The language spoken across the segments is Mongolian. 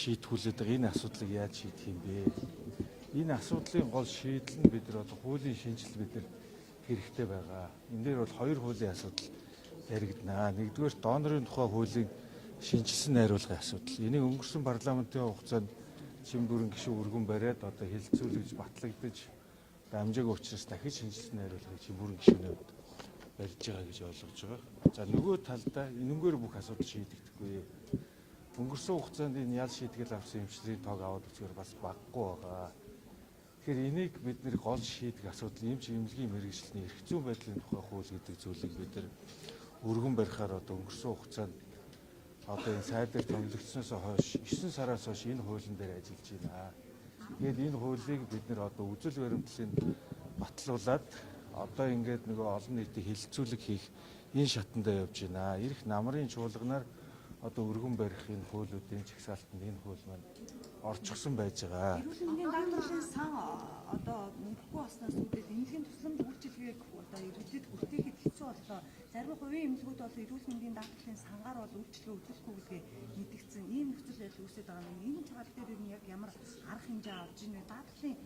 шийтгүүлээд байгаа энэ асуудлыг яаж шийдэх юм бэ? Энэ асуудлын гол шийдэл нь бид нар одоо хуулийн шинжилэл бид нар хэрэгтэй байгаа. Энэ дээр бол хоёр хуулийн асуудал яригдана. Нэгдүгээр донорын тухай хуулийн шинжилсэн найруулгын асуудал. Энийг өнгөрсөн парламентын хугацаанд Чимдүрэн гишүүн өргөн бариад одоо хэлэлцүүлэгж батлагдаж амжаагүй учраас дахиж шинжилсэн найруулгыг Чимдүрэн гишүүний хувьд барьж байгаа гэж ойлгож байгаа. За нөгөө талдаа энэнгээр бүх асуудал шийдэгдэхгүй. Өнгөрсөн хугацаанд энэ ял шийтгэл авсан эмчлийн тоог аваад үзэхээр бас багагүй байгаа. Тэгэхээр энийг бид нэр гол шийдэх асуудал эмч эмнэлгийн мэргэжлийн эрх зүйн байдлын тухай хууль гэдэг зүйлийг бид нар өргөн барихаар одоо өнгөрсөн хугацаанд одоо энэ сайд дээр томилогдсноос хойш 9 сараас хойш энэ хуулийн дээр ажиллаж байна. Тэгээд энэ хуулийг бид нэр одоо үзэл баримтлалыг батлуулаад одоо ингээд нөгөө олон нийтийн хилцүүлэг хийх энэ шатандаа явж байна. Ирэх намрын чуулганаар одоо өргөн барих энэ хуулиудын чагсаалтанд энэ хууль маань орчихсон байж байгаа. Эрүүл мэндийн даатгалын сан одоо мөнгөгүй болсноос үүдээд эмнэлгийн тусламж үйлчилгээг одоо иргэдэд хүртээхэд хэцүү боллоо. Зарим хувийн эмнэлгүүд бол эрүүл мэндийн даатгалын сангаар бол үйлчилгээ үзүүлэхгүй гэдгээ мэдгдсэн. Ийм нөхцөл байдал үүсэж байгаа юм. Энэ чиглэл дээр ер нь яг ямар арга хэмжээ авч ийн вэ? Даатгалын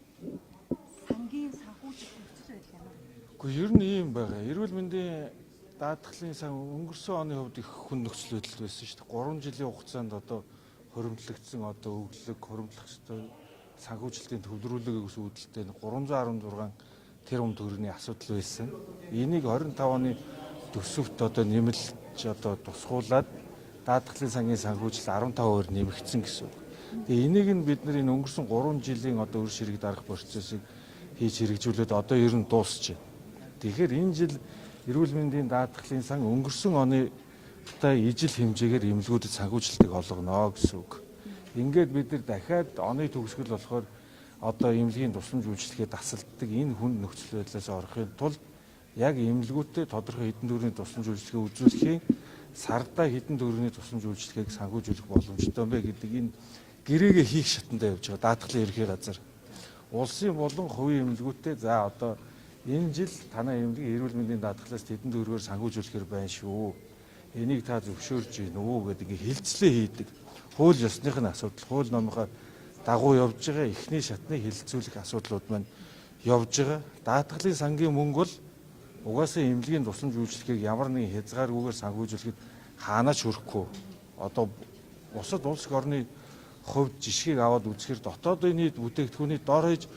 сангийн санхүүжилт нөхцөл байдал ямар? Гэхдээ ер нь ийм байгаа. Эрүүл мэндийн даатгалын сан өнгөрсөн оны хувьд их хүн нөхцөл байдал байсан шүү дээ. 3 жилийн хугацаанд одоо хоримтлагдсан одоо өглөг хоримтлах ёстой санхүүжилтийн төвлөрүүлэг ус үүдэлтэй 316 тэрбум төгрөгийн асуудал байсан. Энийг 25 оны төсөвт одоо нэмэлт одоо тусгуулад даатгалын сангийн санхүүжилт 15% нэмэгдсэн гэсэн үг. Тэгээ энийг нь бид нар энэ өнгөрсөн 3 жилийн одоо үр ширхэг дарах процессыг хийж хэрэгжүүлээд одоо ер нь дуусч байна. Тэгэхээр энэ жил эрүүл мэндийн даатгалын сан өнгөрсөн оны ижил хэмжээгээр эмнэлгүүдэд санхүүжилтийг олгоно гэсэн үг. Ингээд бид нар дахиад оны төгсгөл болохоор одоо эмнэлгийн тусламж үйлчлэгээ тасалддаг энэ хүнд нөхцөл байдлаас орохын тулд яг эмнэлгүүдэд тодорхой хэдэн төгрөгийн тусламж үйлчлэгээ үзүүлэхийн сардаа хэдэн төгрөгийн тусламж үйлчлэгээг санхүүжүүлэх боломжтой юм бэ гэдэг энэ гэрээгээ хийх шатандаа явж байгаа даатгалын ерхий газар. Улсын болон хувийн эмнэлгүүдэд за одоо энэ жил танай эмнэлгийн эрүүл мэндийн даатгалаас хэдэн төгрөгөөр санхүүжүүлэхээр байна шүү. Энийг та зөвшөөрж гин үү гэдэг ингээ хилцлээ хийдэг. Хууль ёсных нь асуудал, хууль номынхаа дагуу явж байгаа эхний шатны хилцүүлэх асуудлууд маань явж байгаа. Даатгалын сангийн мөнгө бол угаасаа эмнэлгийн тусламж үйлчлэгийг ямар нэгэн хязгааргүйгээр санхүүжүүлэхэд хаанаач хүрэхгүй. Одоо бусад улс орны хувьд жишгийг аваад үзэхээр дотоодын нийт бүтээгдэхүүний дор хаяж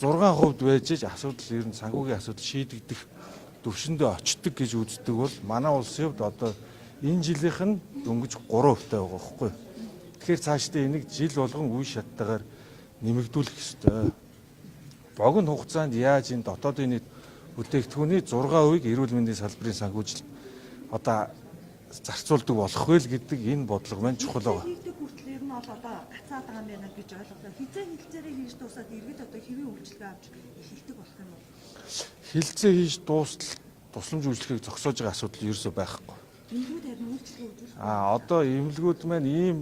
6% байж асуудал ер нь санхүүгийн асуудал шийдэгдэх төвшөндөө очдог гэж үздэг бол манай улсын хувьд одоо энэ жилийнх нь дөнгөж 3% таа байгаа байхгүй. Тэгэхээр цаашдаа энийг жил болгон үе шаттайгаар нэмэгдүүлэх ёстой. Богино хугацаанд яаж энэ дотоодын нийт бүтээгдэхүүний 6%-ийг эрүүл мэндийн салбарын санхүүжилт одоо зарцуулдаг болох вэ гэдэг энэ бодлого маань чухал байгаа. Хүртэл ер нь бол одоо гацаад байгаа юм байна гэж ойлгосон. Хизээ хилцээрээ хийж дуусаад иргэд одоо хэвийн үйлчлэгээ авч эхэлдэг болох юм уу? Хилцээ хийж дуустал тусламж үйлчлэгийг зогсоож байгаа асуудал ерөөсөй байхгүй. Эмнэлгүүд харин үйлчлэгээ үзүүлэх. Одоо эмнэлгүүд маань ийм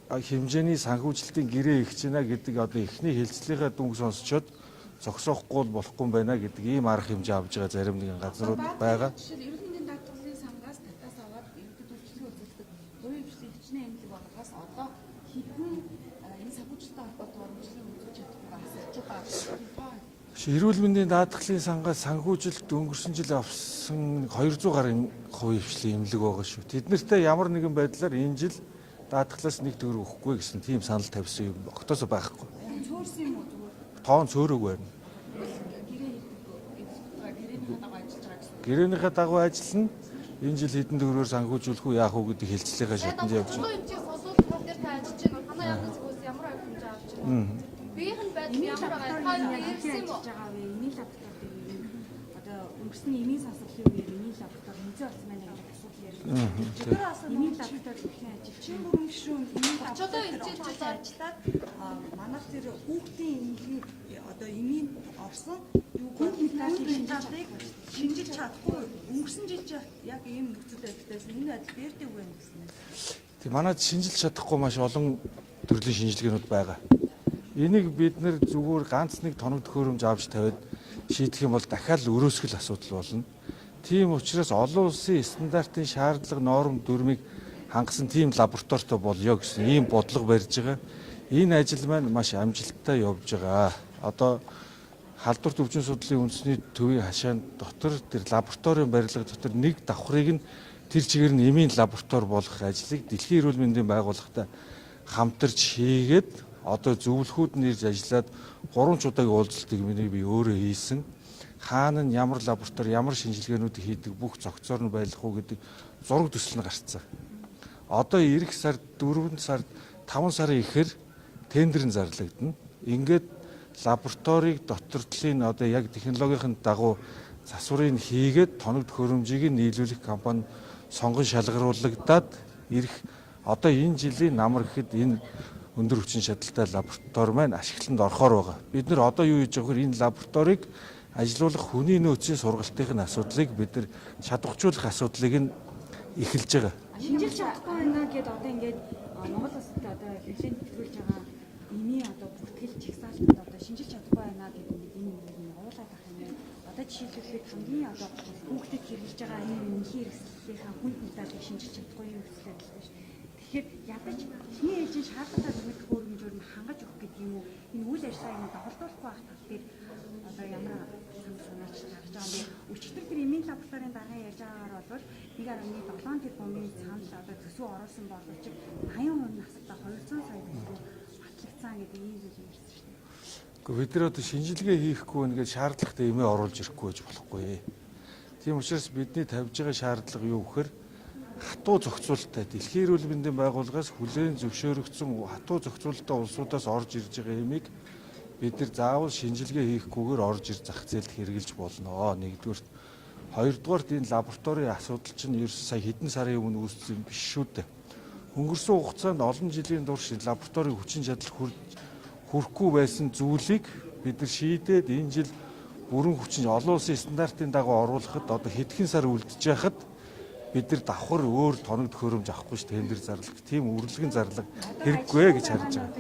хэмжээний санхүүжилтийн гэрээ ихж байна гэдэг одоо эхний хэлцлийнхаа дүнг сонсчоод зогсоохгүй болохгүй юм байна гэдэг ийм арга хэмжээ авж байгаа зарим нэгэн газрууд байгаа. Жишээл эрүүл мэндийн даатгалын сангаас татаас аваад иргэдэд үйлчлэгээ үзүүлдэг. Өөрөөр хэлбэл хичнээн эмнэлэг болгоос одоо хэдэн энэ санхүүжилттэй холбоотой үйлчлэгээ үзүүлж чадахгүй асуулт байгаа. Эрүүл мэндийн даатгалын сангаас санхүүжилт өнгөрсөн жил авсан 200 гаруй хувийн хвшлийн эмнэлэг байгаа шүү. Тэднэртэй ямар нэгэн байдлаар энэ жил даатгалаас нэг төгрөг өгөхгүй гэсэн тийм санал тавьсан юм огтоосоо байхгүй. Цөөрсөн юм уу зүгээр? Тоон цөөрөг байна. Гэрээнийхээ дагуу ажиллана. Энэ жил хэдэн төгрөгөөр санхүүжүүлэх үү яах уу гэдэг хэлцлийнхаа шатанд явж байна. Энэ чинь сонсуулах тал дээр та ажиллаж байна. Танай яг зүйлс ямар арга хэмжээ авч байна? Биеийн байдал ямар байгаа? Та ярьсан юм уу? Эмийн лаборатори дээр одоо өнгөрсний эмийн сансгалын үеэр эмийн лаборатори нэмзээ болсон байна гэдэг асуудал ярьж байна. Тэр асуу эмийн лаборатори бүхэн ажил чинь бүрэн гишүүн эмийн лаборатори ажиллаад манайх тэр хүүхдийн эмнэлгийн одоо эмийн орсон хүүхдийн шинжилж чадахгүй өнгөрсөн жил яг ийм нөхцөл байдлаас энэ байдал дээрдэг байна гэсэн. Тэг манайд шинжилж чадахгүй маш олон төрлийн шинжилгээнүүд байгаа. Энийг бид нэр зүгээр ганц нэг тоног төхөөрөмж авч тавиад шийдэх юм бол дахиад өрөөсгөл асуудал болно. Тийм учраас олон улсын стандартын шаардлага норм дүрмийг хангасан тийм лабораторитой болёо гэсэн ийм бодлого барьж байгаа. Энэ ажил маань маш амжилттай явж байгаа. Одоо халдварт өвчин судлалын үндэсний төвийн хашаанд дотор тэр лабораторийн барилга дотор нэг давхрыг нь тэр чигээр нь эмийн лаборатори болгох ажлыг Дэлхийн эрүүл мэндийн байгууллагатай хамтарч хийгээд одоо зөвлөхүүд нь ирж ажиллаад 3 удаагийн уулзалтыг би өөрөө хийсэн. Хаана нь ямар лаборатори, ямар шинжилгээнүүдийг хийдэг бүх зохицоор нь байлгах уу гэдэг зураг төсөл нь гарцсан. Одоо эх сард 4 сард 5 сарын ихэр тендер нь зарлагдана. Ингээд лабораторийг доктортлын одоо яг технологийн дагуу засварыг хийгээд тоног төхөөрөмжийг нийлүүлэх компани сонгон шалгаруулагдаад ирэх одоо энэ жилийн намар гэхэд энэ өндөр хүчин чадалтай лаборатори маань ашиглалтанд орохоор байгаа. Бид нар одоо юу хийж байгаа вэ? Энэ лабораторийг ажилуулах хүний нөөцийн сургалтын асуудлыг бид нар чадваржуулах асуудлыг нь эхэлж байгаа. Шинжилж чадахгүй байна гэдээ одоо ингээд Монгол улсад одоо хэмжээнд төвлөрж байгаа эмийн одоо бүртгэл чагсаалтанд одоо шинжилж чадахгүй байна гэдэг энэ уулаад ах юм. Одоо жишээлбэл хамгийн одоо хүүхдэд хэрэгжиж байгаа энэ эмнэлгийн хэрэгслийнхаа хүн хүнтэй шинжилж чадахгүй юм хэвчээ байна шүү. Тэгэхээр ядаж эхний ээлжийн шаардлагатай нэмэх хөрөнгөөр нь хангаж өгөх гэдэг юм уу? Энэ үйл ажиллагааг доголдуулахгүй байх тал дээр одоо ямар санаач гарч байгаа юм бэ? Өчигдөр тэр эмийн лабораторийн дарга ярьж байгаагаар бол 1.7 тэрбумын санал одоо төсөв оруулсан боловч 80% настай 200 сая төгрөг батлагдсан гэдэг ийм зүйл ярьсан шүү дээ. Гэхдээ бид нар одоо шинжилгээ хийхгүй нэгэ шаардлагатай эмээ оруулж ирэхгүй гэж болохгүй. Тийм учраас бидний тавьж байгаа шаардлага юу гэхээр хатуу зохицуулалттай Дэлхийн эрүүл мэндийн байгууллагаас хүлээн зөвшөөрөгдсөн хатуу зохицуулалттай улсуудаас орж ирж байгаа эмийг бид нар заавал шинжилгээ хийхгүйгээр орж ир зах зээлд хэрэгжилж болно. Нэгдүгээр, хоёрдугаар энэ лабораторийн асуудал чинь ерөөс сая хэдэн сарын өмнө үүссэн юм биш шүү дээ. Өнгөрсөн хугацаанд олон жилийн турш лабораторийн хүчин чадал хүрэхгүй байсан зүйлийг бид нар шийдээд энэ жил бүрэн хүчин олон улсын стандартын дагуу оруулахад одоо хэдхэн сар үлдэж байхад бид нар давхар өөр тоног төхөөрөмж авахгүй ш тендер зарлах тийм үрлэгэн зарлага хэрэггүй гэж харж байгаа.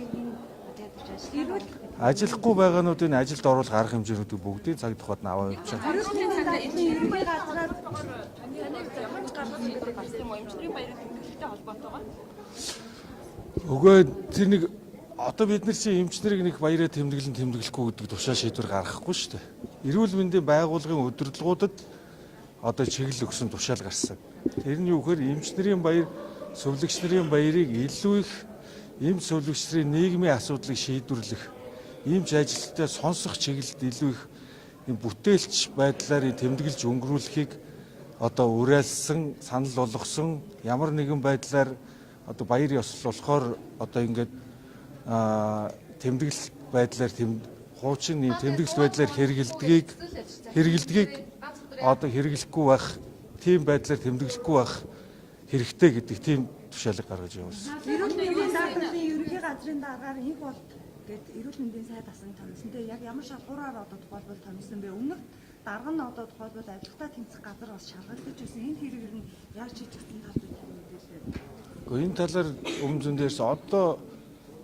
Ажиллахгүй байгаануудын ажилд оруулах арга хэмжээнүүдийг бүгдийг цаг тухайд нь аваа явуулж байгаа. Хариуцлагын цаана эрүүл газраар ямар ч гаргаж ирэх болсон юм уу? Эмчнэрийн баярын тэмдэглэлтэй холбоотойгоо. Өгөө тэр нэг одоо бид нар чинь эмчнэрийг нэг баяраа тэмдэглэхгүй гэдэг тушаа шийдвэр гаргахгүй шүү дээ. Эрүүл мэндийн байгууллагын удирдлагуудад одоо чиглэл өгсөн тушаал гарсан. Тэр нь юу гэхээр эмчнэрийн баяр, сувлагч нарын баярыг илүү их эмч сувлагч нарын нийгмийн асуудлыг шийдвэрлэх, эмч ажилтнаа сонсох чиглэлд илүү их бүтээлч байдлаар тэмдэглэж өнгөрүүлэхийг одоо уриалсан, санал болгосон ямар нэгэн байдлаар одоо баяр ёслол болохоор одоо ингээд тэмдэглэл байдлаар хуучин тэмдэглэл байдлаар хэрэгэлдгийг одоо хэрэглэхгүй байх, тийм байдлаар тэмдэглэхгүй байх хэрэгтэй гэдэг тийм тушаалыг гаргаж явуулсан. Эрүүл мэндийн даатгалын ерөнхий газрын дараагаар инх бол гээд эрүүл мэндийн сайд асан томсон. Тэгээ яг ямар шалгуураар одоо тухайлбал томсон бэ? Өмнөх дарга нь одоо тухайлбал авилгатаа тэнцэх газар бас шалгагдаж байсан. Энэ хэрэгээр нь яаж шийдэгдсэн тал мэдээлээ. Гэхдээ энэ талаар өмнө зүүн дээрс одоо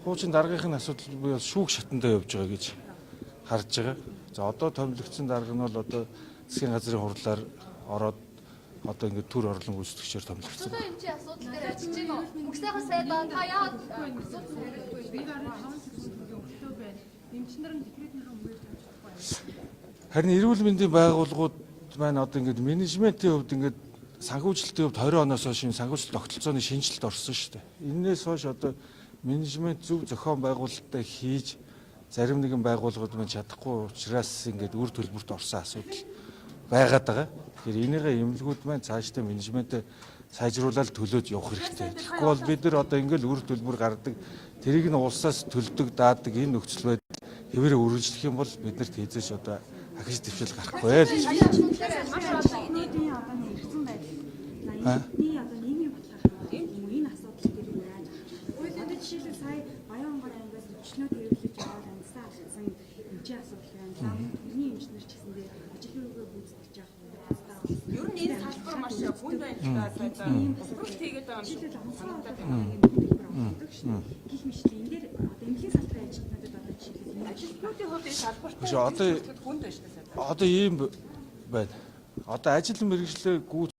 хуучин даргын асуудал буюу шүүх шатандаа явж байгаа гэж харж байгаа. За одоо томилогдсон дарга нь бол одоо засгийн газрын хурлаар ороод одоо ингээд төр орлон гүйцэтгэгчээр томилогдсон. Одоо энэ асуудал дээр ажиллаж байгаа. Мөнгөсийнхөө сайдаа та яагаад асуудал хэрэггүй бэ? Эмчнэр нь декретнэр өмгөөлж чадахгүй. Харин эрүүл мэндийн байгууллагууд маань одоо ингээд менежментийн хувьд ингээд санхүүжилтийн хувьд 20 оноос хойш санхүүжилт тогтолцооны шинжилэлт орсон шүү дээ. Энээс хойш одоо менежмент зөв зохион байгуулалтаа хийж зарим нэгэн байгууллагууд маань чадахгүй учраас ингээд үр төлбөрт орсон асуудал байгаад байгаа. Тэгэхээр энийгээ эмнэлгүүд маань цаашдаа менежментээ сайжруулаад төлөөд явах хэрэгтэй. Тэгэхгүй бол бид нар одоо ингээд үр төлбөр гаргадаг, тэрийг нь улсаас төлдөг, даадаг энэ нөхцөл байдал хэвээрээ үргэлжлэх юм бол биднэрт хийзээш одоо ахиж дэвшил гарахгүй л. Энэний одоо нэгсэн байдал. Энэний одоо нийгмийн баталгаажуулалт энэ асуудал дээр юу яаж харж байна? Одоо жишээлбэл сая Баянгор ангиас өчнөө хэрэглэж байгаа амьсаа алдсан эмчийн асуудал байна. Тэрний эмчнэр ч гэсэндээ ажил руугаа гүйцэтгэж явах Ер нь энэ салбар маш хүнд байна. Бүрт хийгээд байгаа юм шиг санагдаад байна. гэх мэт энэ дээр одоо эмнэлгийн салбарын ажилтнуудад одоо жишээлбэл Ажилтнуудын хувьд энэ салбарт Одоо хүнд байна шүү дээ. одоо ийм байна. Одоо ажил мэргэжлээ